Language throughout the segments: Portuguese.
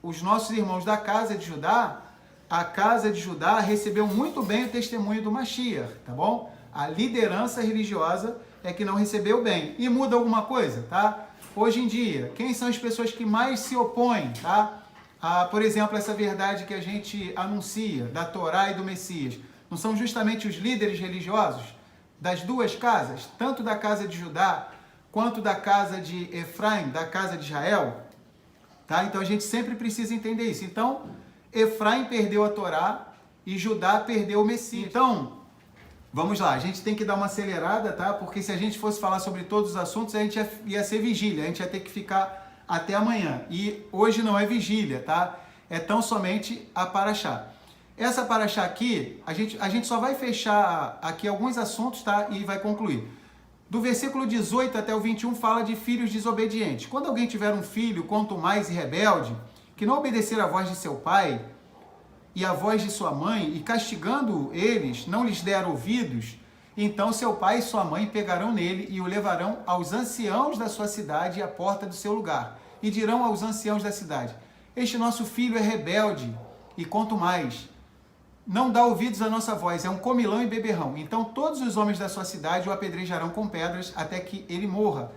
os nossos irmãos da casa de Judá, a casa de Judá recebeu muito bem o testemunho do Mashiach, tá bom? A liderança religiosa é que não recebeu bem. E muda alguma coisa, tá? Hoje em dia, quem são as pessoas que mais se opõem, tá? Por exemplo, essa verdade que a gente anuncia, da Torá e do Messias, não são justamente os líderes religiosos das duas casas, tanto da casa de Judá, quanto da casa de Efraim, da casa de Israel? Tá? Então a gente sempre precisa entender isso. Então, Efraim perdeu a Torá e Judá perdeu o Messias. Então, vamos lá, a gente tem que dar uma acelerada, tá? Porque se a gente fosse falar sobre todos os assuntos, a gente ia ser vigília, a gente ia ter que ficar até amanhã. E hoje não é vigília, tá? É tão somente a Paraxá. Essa Paraxá aqui, a gente só vai fechar aqui alguns assuntos, tá? E vai concluir. Do versículo 18 até o 21 fala de filhos desobedientes. Quando alguém tiver um filho, quanto mais rebelde, que não obedecer à voz de seu pai e à voz de sua mãe, e castigando eles, não lhes der ouvidos, então seu pai e sua mãe pegarão nele e o levarão aos anciãos da sua cidade e à porta do seu lugar, e dirão aos anciãos da cidade: este nosso filho é rebelde, e quanto mais, não dá ouvidos à nossa voz, é um comilão e beberrão. Então todos os homens da sua cidade o apedrejarão com pedras até que ele morra.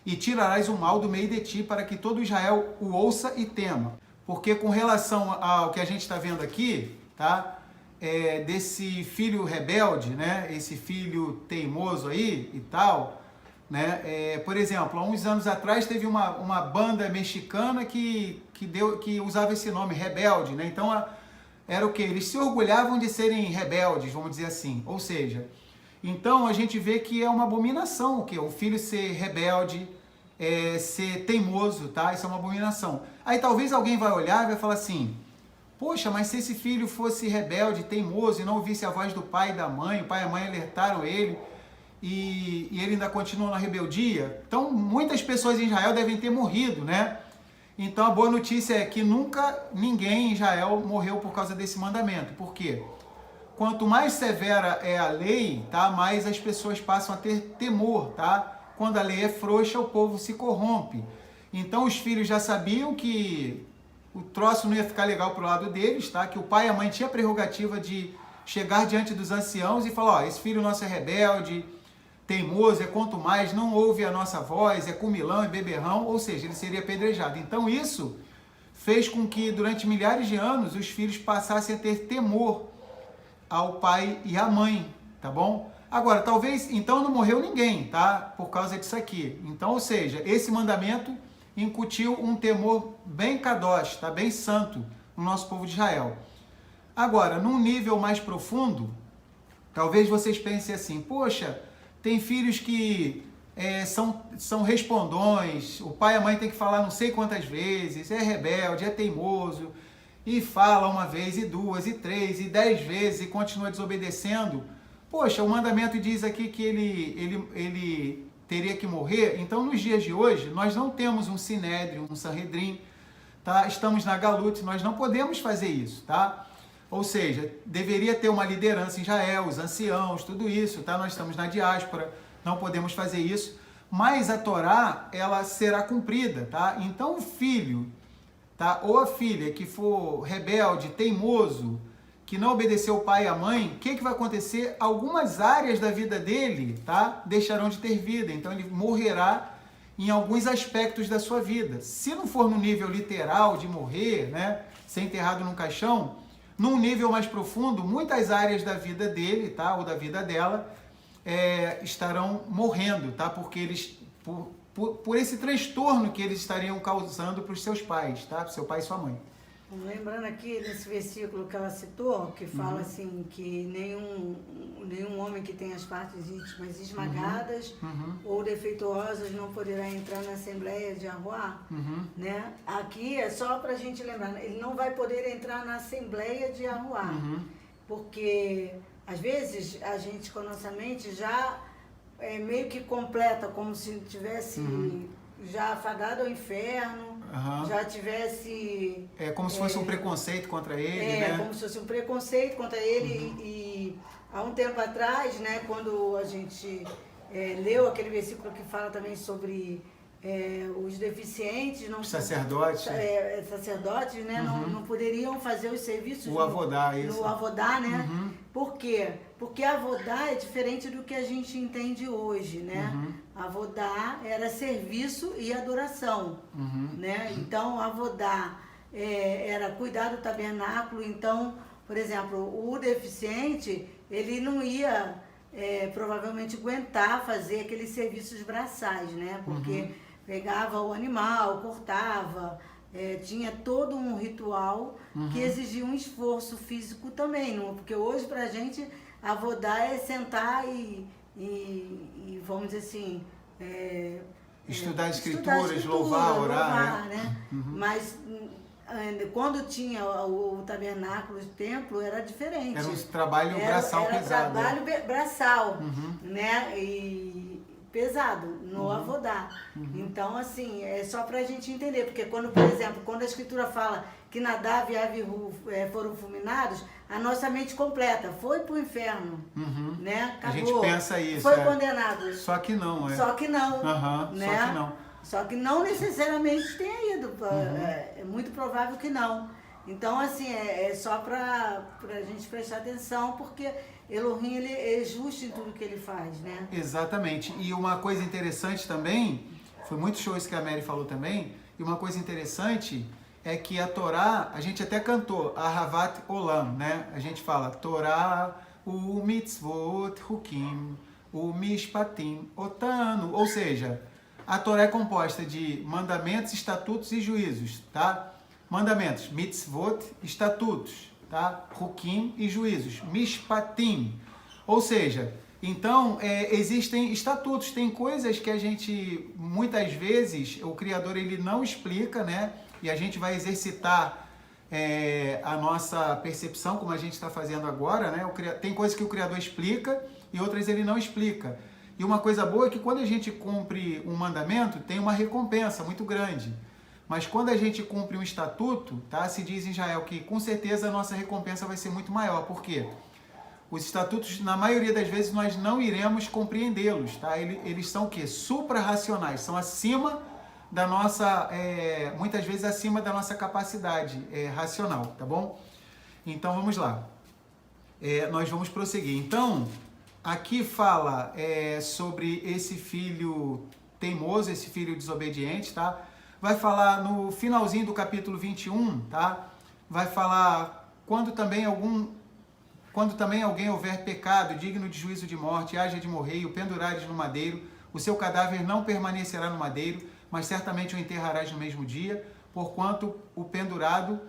E tirarás o mal do meio de ti, para que todo Israel o ouça e tema. Porque com relação ao que a gente está vendo aqui, tá? Desse filho rebelde, né? Esse filho teimoso aí e tal, né? Por exemplo, há uns anos atrás teve uma banda mexicana que usava esse nome, Rebelde, né? Então era o que? Eles se orgulhavam de serem rebeldes, vamos dizer assim. Ou seja, então a gente vê que é uma abominação o que? O filho ser rebelde, ser teimoso, tá? Isso é uma abominação. Aí talvez alguém vai olhar e vai falar assim: poxa, mas se esse filho fosse rebelde, teimoso e não ouvisse a voz do pai e da mãe, o pai e a mãe alertaram ele e ele ainda continua na rebeldia, então muitas pessoas em Israel devem ter morrido, né? Então a boa notícia é que nunca ninguém em Israel morreu por causa desse mandamento. Por quê? Quanto mais severa é a lei, tá? Mais as pessoas passam a ter temor, tá? Quando a lei é frouxa, o povo se corrompe. Então os filhos já sabiam que o troço não ia ficar legal pro lado deles, tá? Que o pai e a mãe tinham a prerrogativa de chegar diante dos anciãos e falar: ó, esse filho nosso é rebelde, teimoso, quanto mais, não ouve a nossa voz, é comilão e beberrão, ou seja, ele seria apedrejado. Então isso fez com que durante milhares de anos os filhos passassem a ter temor ao pai e à mãe, tá bom? Agora, talvez, então não morreu ninguém, tá? Por causa disso aqui. Então, ou seja, esse mandamento incutiu um temor bem kadosh, tá? Bem santo no nosso povo de Israel. Agora, num nível mais profundo, talvez vocês pensem assim: poxa, tem filhos que são respondões, o pai e a mãe tem que falar não sei quantas vezes, é rebelde, é teimoso, e fala uma vez, e duas, e três, e 10 vezes, e continua desobedecendo. Poxa, o mandamento diz aqui que ele teria que morrer. Então, nos dias de hoje, nós não temos um Sinédrio, um Sanhedrin, tá? Estamos na Galut, nós não podemos fazer isso, tá? Ou seja, deveria ter uma liderança em Israel, os anciãos, tudo isso, tá? Nós estamos na diáspora, não podemos fazer isso, mas a Torá, ela será cumprida, tá? Então, o filho, tá? Ou a filha que for rebelde, teimoso, que não obedeceu o pai e a mãe, o que vai acontecer? Algumas áreas da vida dele, tá? Deixarão de ter vida, então ele morrerá em alguns aspectos da sua vida. Se não for no nível literal de morrer, né? Ser enterrado num caixão, num nível mais profundo, muitas áreas da vida dele, tá? Ou da vida dela, estarão morrendo, tá? Porque eles, por esse transtorno que eles estariam causando para os seus pais, tá? Para seu pai e sua mãe. Lembrando aqui nesse versículo que ela citou, que fala assim, que nenhum homem que tenha as partes íntimas esmagadas ou defeituosas não poderá entrar na Assembleia de Arruá, né? Aqui é só para a gente lembrar, ele não vai poder entrar na Assembleia de Arruá, porque às vezes a gente com a nossa mente já meio que completa, como se tivesse já afadado ao inferno, já tivesse... como se fosse um preconceito contra ele, né? Como se fosse um preconceito contra ele. E há um tempo atrás, né, quando a gente leu aquele versículo que fala também sobre os deficientes, os sacerdotes, sacerdotes, né, não poderiam fazer os serviços no Avodá, né? Por quê? Porque Avodá é diferente do que a gente entende hoje, né? Avodá era serviço e adoração, né? Então, Avodá era cuidar do tabernáculo. Então, por exemplo, o deficiente, ele não ia provavelmente aguentar fazer aqueles serviços braçais, né? Porque pegava o animal, cortava, tinha todo um ritual que exigia um esforço físico também, não? Porque hoje pra gente Avodá é sentar e vamos dizer assim, estudar escrituras, louvar, orar, né? Mas quando tinha o tabernáculo, o templo, era diferente. Era um trabalho braçal pesado. Era trabalho braçal, né? E pesado, no Avodá. Então, assim, é só pra gente entender, porque quando, por exemplo, quando a Escritura fala que Nadav e Avihu foram fulminados, a nossa mente completa foi pro inferno, né? Acabou. A gente pensa isso. Foi condenado. Só que não, Só que não, né? Só que não. Só que não necessariamente tenha ido. É muito provável que não. Então, assim, é só pra gente prestar atenção, porque Elohim, ele é justo em tudo que ele faz, né? Exatamente. E uma coisa interessante também, foi muito show isso que a Mary falou também, e uma coisa interessante é que a Torá, a gente até cantou, Ahavat Olam, né? A gente fala, Torá, o mitzvot, hukim, o mishpatim, otano, ou seja, a Torá é composta de mandamentos, estatutos e juízos, tá? Mandamentos, mitzvot, estatutos, tá? Hukim e juízos, mishpatim. Ou seja, então existem estatutos, tem coisas que a gente, muitas vezes, o Criador ele não explica, né? E a gente vai exercitar a nossa percepção, como a gente está fazendo agora, né? Tem coisas que o Criador explica e outras ele não explica. E uma coisa boa é que quando a gente cumpre um mandamento, tem uma recompensa muito grande. Mas quando a gente cumpre um estatuto, tá? Se diz em Israel que com certeza a nossa recompensa vai ser muito maior. Por quê? Os estatutos, na maioria das vezes, nós não iremos compreendê-los, tá? Eles são o quê? Suprarracionais, são acima da nossa, muitas vezes acima da nossa capacidade racional, tá bom? Então vamos lá. Nós vamos prosseguir. Então, aqui fala sobre esse filho teimoso, esse filho desobediente, tá? Vai falar no finalzinho do capítulo 21, tá? Vai falar quando também alguém houver pecado digno de juízo de morte, haja de morrer e o pendurares no madeiro, o seu cadáver não permanecerá no madeiro, mas certamente o enterrarás no mesmo dia, porquanto o pendurado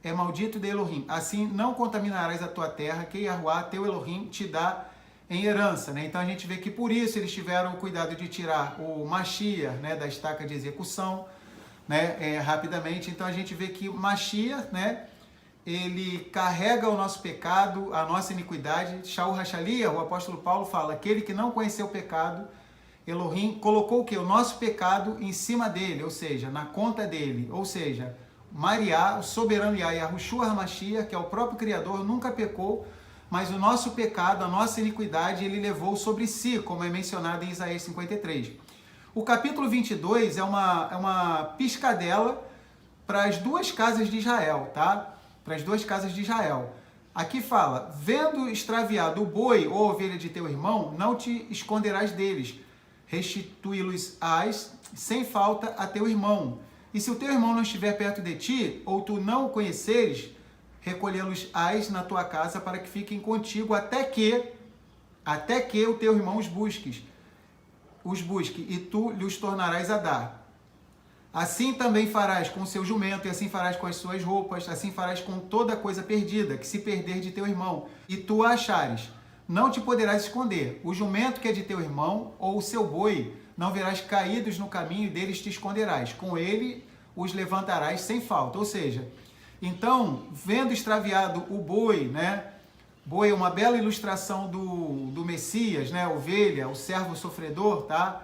é maldito de Elohim. Assim não contaminarás a tua terra, que Yahuá, teu Elohim, te dá em herança, né? Então a gente vê que por isso eles tiveram o cuidado de tirar o Mashiach, né, da estaca de execução, né, rapidamente. Então a gente vê que Mashiach, né, ele carrega o nosso pecado, a nossa iniquidade. Shaul Hashalia, o apóstolo Paulo fala, aquele que não conheceu o pecado, Elohim colocou o quê? O nosso pecado em cima dele, ou seja, na conta dele. Ou seja, Mariá, o soberano Yahushua HaMashiach, que é o próprio Criador, nunca pecou, mas o nosso pecado, a nossa iniquidade, ele levou sobre si, como é mencionado em Isaías 53. O capítulo 22 é uma piscadela para as duas casas de Israel, tá? Para as duas casas de Israel. Aqui fala, vendo extraviado o boi ou ovelha de teu irmão, não te esconderás deles, restituí-los-ás sem falta a teu irmão. E se o teu irmão não estiver perto de ti, ou tu não o conheceres, recolhê-los-ás na tua casa para que fiquem contigo até que o teu irmão os busque, e tu lhes tornarás a dar. Assim também farás com o seu jumento, e assim farás com as suas roupas, assim farás com toda coisa perdida, que se perder de teu irmão, e tu a achares. Não te poderás esconder. O jumento que é de teu irmão, ou o seu boi, não verás caídos no caminho, e deles te esconderás. Com ele os levantarás sem falta. Ou seja, então, vendo extraviado o boi, né? Boi é uma bela ilustração do Messias, né? Ovelha, o servo sofredor, tá?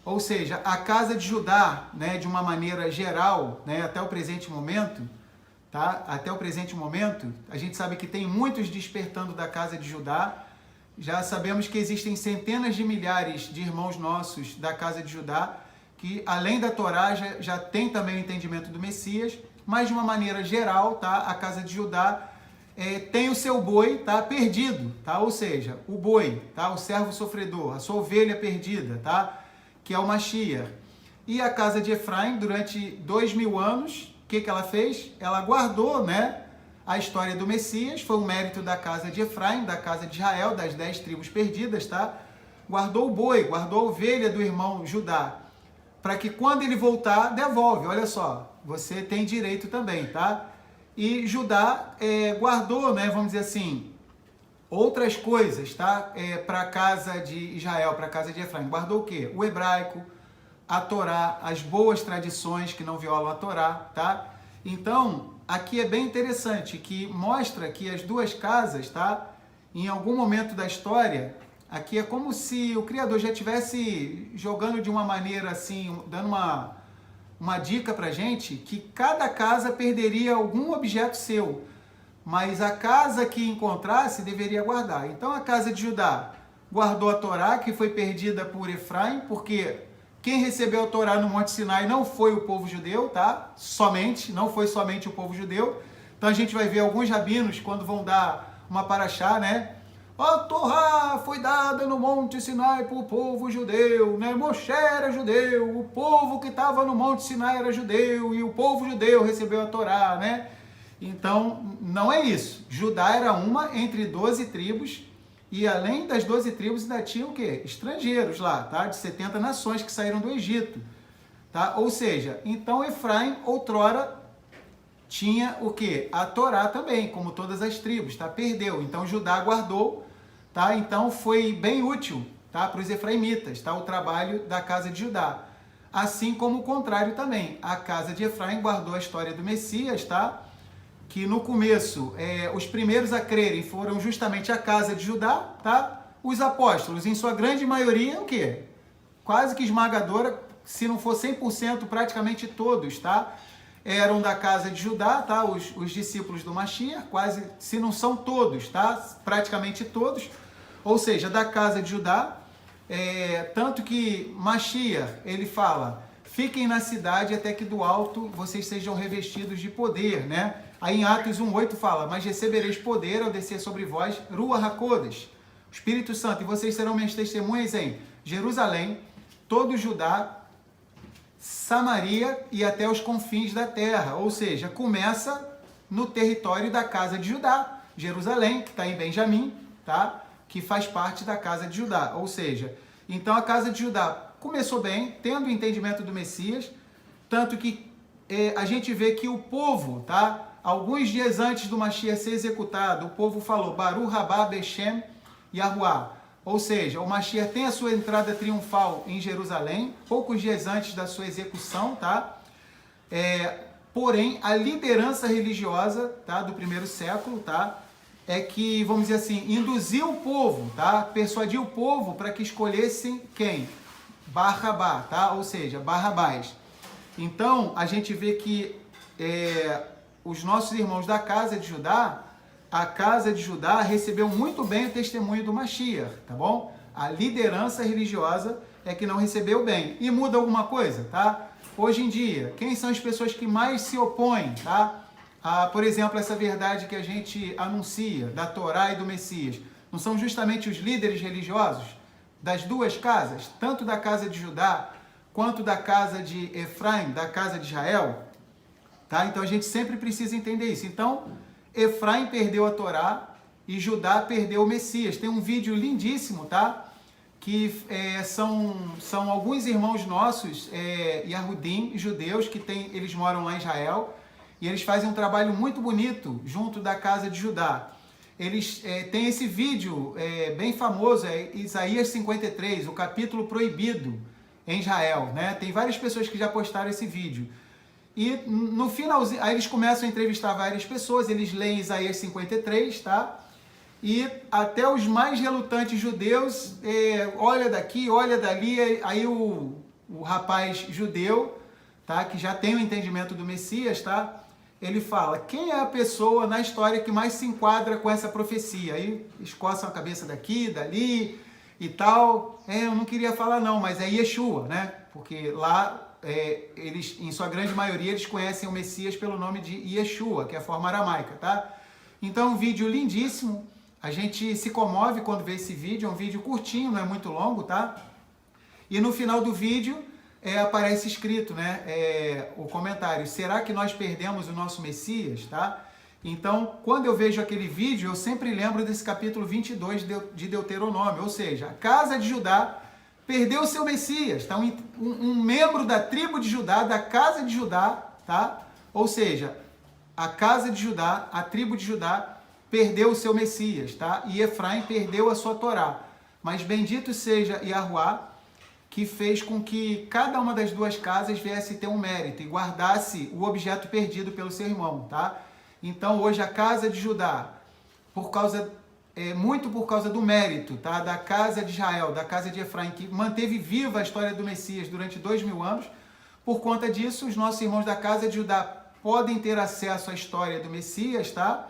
Ou seja, a casa de Judá, né? De uma maneira geral, né? Até o presente momento, tá? Até o presente momento, a gente sabe que tem muitos despertando da casa de Judá. Já sabemos que existem centenas de milhares de irmãos nossos da casa de Judá que além da Torá já tem também o entendimento do Messias, mas de uma maneira geral, tá? A casa de Judá tem o seu boi, tá? Perdido, tá? Ou seja, o boi, tá? O servo sofredor, a sua ovelha perdida, tá? Que é o Mashiach. E a casa de Efraim, durante 2000 anos, o que ela fez? Ela guardou, né, a história do Messias, foi um mérito da casa de Efraim, da casa de Israel, das 10 tribos perdidas, tá? Guardou o boi, guardou a ovelha do irmão Judá, para que quando ele voltar, devolve. Olha só, você tem direito também, tá? E Judá guardou, né, vamos dizer assim, outras coisas, tá? Para a casa de Israel, para a casa de Efraim. Guardou o quê? O hebraico, a Torá, as boas tradições que não violam a Torá, tá? Então, aqui é bem interessante, que mostra que as duas casas, tá? Em algum momento da história, aqui é como se o Criador já estivesse jogando de uma maneira assim, dando uma dica pra gente, que cada casa perderia algum objeto seu, mas a casa que encontrasse deveria guardar. Então, a casa de Judá guardou a Torá, que foi perdida por Efraim, porque quem recebeu a Torá no Monte Sinai não foi o povo judeu, tá? Não foi somente o povo judeu. Então a gente vai ver alguns rabinos, quando vão dar uma paraxá, né? A Torá foi dada no Monte Sinai para o povo judeu, né? Moshe era judeu, o povo que estava no Monte Sinai era judeu, e o povo judeu recebeu a Torá, né? Então, não é isso. Judá era uma entre 12 tribos, e além das 12 tribos, ainda tinha o quê? Estrangeiros lá, tá? De 70 nações que saíram do Egito, tá? Ou seja, então Efraim, outrora, tinha o quê? A Torá também, como todas as tribos, tá? Perdeu. Então Judá guardou, tá? Então foi bem útil, tá? Para os efraimitas, tá? O trabalho da casa de Judá. Assim como o contrário também. A casa de Efraim guardou a história do Messias, tá? Que no começo, os primeiros a crerem foram justamente a casa de Judá, tá? Os apóstolos, em sua grande maioria, o quê? Quase que esmagadora, se não for 100%, praticamente todos, tá? Eram da casa de Judá, tá? Os discípulos do Mashiach, quase, se não são todos, tá? Praticamente todos, ou seja, da casa de Judá, tanto que Mashiach, ele fala, fiquem na cidade até que do alto vocês sejam revestidos de poder, né? Aí em Atos 1,8 fala, mas recebereis poder ao descer sobre vós, Ruach HaKodesh, Espírito Santo, e vocês serão minhas testemunhas em Jerusalém, todo Judá, Samaria e até os confins da terra. Ou seja, começa no território da casa de Judá, Jerusalém, que está em Benjamim, tá? Que faz parte da casa de Judá. Ou seja, então a casa de Judá começou bem, tendo o entendimento do Messias, tanto que a gente vê que o povo, tá? Alguns dias antes do Mashiach ser executado, o povo falou, Baruch Rabá Beshem Yahuá. Ou seja, o Mashiach tem a sua entrada triunfal em Jerusalém, poucos dias antes da sua execução, tá? Porém, a liderança religiosa, tá, do primeiro século, tá, é que, vamos dizer assim, induziu o povo, tá? Persuadiu o povo para que escolhessem quem? Barrabá, tá? Ou seja, Barrabás. Então, a gente vê que os nossos irmãos da casa de Judá, a casa de Judá recebeu muito bem o testemunho do Mashiach, tá bom? A liderança religiosa é que não recebeu bem. E muda alguma coisa, tá? Hoje em dia, quem são as pessoas que mais se opõem, tá? Por exemplo, essa verdade que a gente anuncia, da Torá e do Messias, não são justamente os líderes religiosos das duas casas, tanto da casa de Judá, quanto da casa de Efraim, da casa de Israel? Tá? Então a gente sempre precisa entender isso. Então, Efraim perdeu a Torá e Judá perdeu o Messias. Tem um vídeo lindíssimo, tá? Que são alguns irmãos nossos, Yahudim, judeus, que eles moram lá em Israel, e eles fazem um trabalho muito bonito junto da casa de Judá. Eles têm esse vídeo bem famoso, Isaías 53, o capítulo proibido em Israel, né? Tem várias pessoas que já postaram esse vídeo. E no finalzinho, aí eles começam a entrevistar várias pessoas, eles leem Isaías 53, tá? E até os mais relutantes judeus, olha daqui, olha dali, aí o rapaz judeu, tá? Que já tem o entendimento do Messias, tá? Ele fala, quem é a pessoa na história que mais se enquadra com essa profecia? Aí escoçam a cabeça daqui, dali e tal. Eu não queria falar não, mas é Yeshua, né? Porque lá, eles, em sua grande maioria, eles conhecem o Messias pelo nome de Yeshua, que é a forma aramaica, tá? Então, um vídeo lindíssimo. A gente se comove quando vê esse vídeo. É um vídeo curtinho, não é muito longo, tá? E no final do vídeo aparece escrito, né? O comentário: será que nós perdemos o nosso Messias, tá? Então, quando eu vejo aquele vídeo, eu sempre lembro desse capítulo 22 de Deuteronômio, ou seja, a casa de Judá perdeu o seu Messias, tá? Um membro da tribo de Judá, da casa de Judá, tá? Ou seja, a casa de Judá, a tribo de Judá, perdeu o seu Messias, tá? E Efraim perdeu a sua Torá. Mas bendito seja Yahuá, que fez com que cada uma das duas casas viesse ter um mérito e guardasse o objeto perdido pelo seu irmão, tá? Então, hoje, a casa de Judá, muito por causa do mérito, tá? Da casa de Israel, da casa de Efraim, que manteve viva a história do Messias durante 2000 anos, por conta disso, os nossos irmãos da casa de Judá podem ter acesso à história do Messias, tá?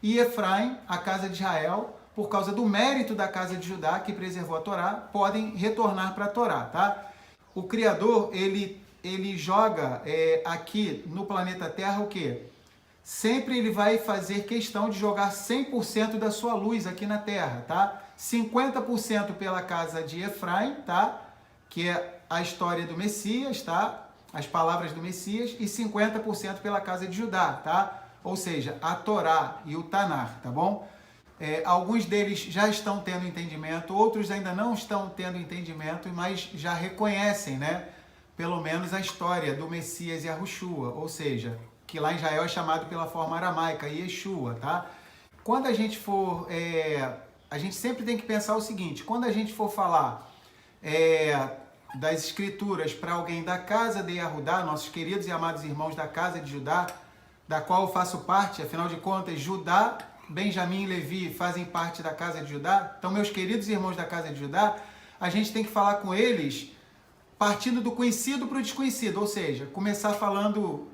E Efraim, a casa de Israel, por causa do mérito da casa de Judá, que preservou a Torá, podem retornar para a Torá, tá? O Criador, ele joga aqui no planeta Terra o quê? Sempre ele vai fazer questão de jogar 100% da sua luz aqui na Terra, tá? 50% pela casa de Efraim, tá? Que é a história do Messias, tá? As palavras do Messias, e 50% pela casa de Judá, tá? Ou seja, a Torá e o Tanar, tá bom? Alguns deles já estão tendo entendimento, outros ainda não estão tendo entendimento, mas já reconhecem, né? Pelo menos a história do Messias e Yahushua, ou seja, que lá em Israel é chamado pela forma aramaica, Yeshua, tá? Quando a gente for... a gente sempre tem que pensar o seguinte: quando a gente for falar das escrituras para alguém da casa de Yahudá, nossos queridos e amados irmãos da casa de Judá, da qual eu faço parte, afinal de contas, Judá, Benjamim e Levi fazem parte da casa de Judá, então meus queridos irmãos da casa de Judá, a gente tem que falar com eles partindo do conhecido para o desconhecido, ou seja, começar falando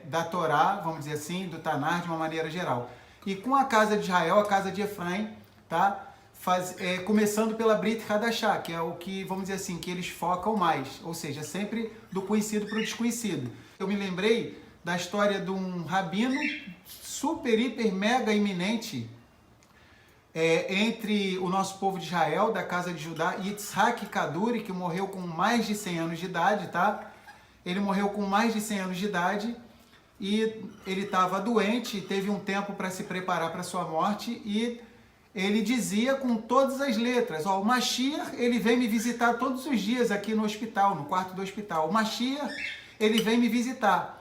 da Torá, vamos dizer assim, do Tanar de uma maneira geral. E com a casa de Israel, a casa de Efraim, tá? Começando pela Brit Hadashah, que é o que, vamos dizer assim, que eles focam mais, ou seja, sempre do conhecido para o desconhecido. Eu me lembrei da história de um rabino super, hiper, mega iminente entre o nosso povo de Israel, da casa de Judá, Yitzhak Kaduri, que morreu com mais de 100 anos de idade, tá? Ele morreu com mais de 100 anos de idade e ele estava doente, teve um tempo para se preparar para sua morte e ele dizia com todas as letras: o Mashiach, ele vem me visitar todos os dias aqui no hospital, no quarto do hospital. O Mashiach, ele vem me visitar.